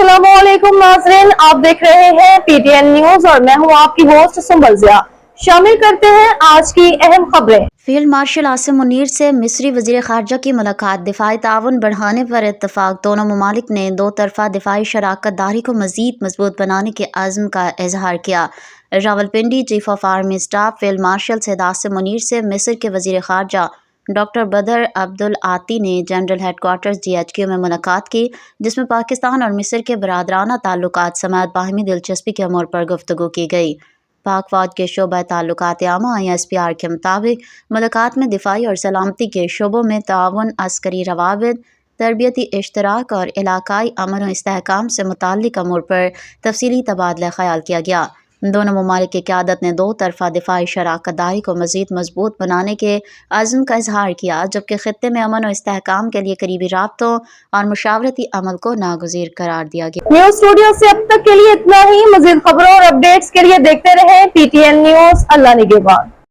अस्सलामुअलैकुम नाज़रीन, आप देख रहे हैं पीटीएन न्यूज और मैं हूं आपकी होस्ट सुंबल ज़िया। शामिल करते हैं आज की अहम खबरें। फील्ड मार्शल आसिम मुनीर से मिस्री वज़ीर ख़ारजा की मुलाकात, दिफाई ताउन बढ़ाने पर इत्तफ़ाक़। दोनों ममालिक ने दो तरफ़ा दिफाई शराकत दारी को मज़ीद मजबूत बनाने के अज़्म का इजहार किया। Rawalpindi chief of army staff field marshal Syed Asim Munir से मिस्र के वज़ीर ख़ारजा डॉक्टर बदर अब्दुल आती ने जनरल हेडक्वार्टर्स GHQ में मुलाकात की, जिसमें पाकिस्तान और मिस्र के बरादराना ताल्लुकात समेत बाहमी दिलचस्पी के अमूर पर गुफ्तगू की गई। पाक फौज के शोबा ताल्लुकात आमा ISPR के मुताबिक मुलाकात में दिफाई और सलामती के शोबों में ताउन, अस्करी रवाबित, तरबियती इश्तराक और इलाकाई अमन व इस्तेहकाम से मुताल्लिक़ अमूर पर तफसीली तबादला ख़याल किया गया। दोनों ममालिक की क़यादत ने दो तरफ़ा दिफाई शराकत दारी को मज़ीद मजबूत बनाने के अज़्म का इजहार किया, जबकि ख़ित्ते में अमन व इस्तेहकाम के लिए करीबी राब्तों और मुशावरती अमल को नागुज़ीर करार दिया गया। न्यूज स्टूडियो से अब तक के लिए इतना ही। मज़ीद खबरों और अपडेट्स के लिए देखते रहें PTN न्यूज। अल्लाह निगहबान।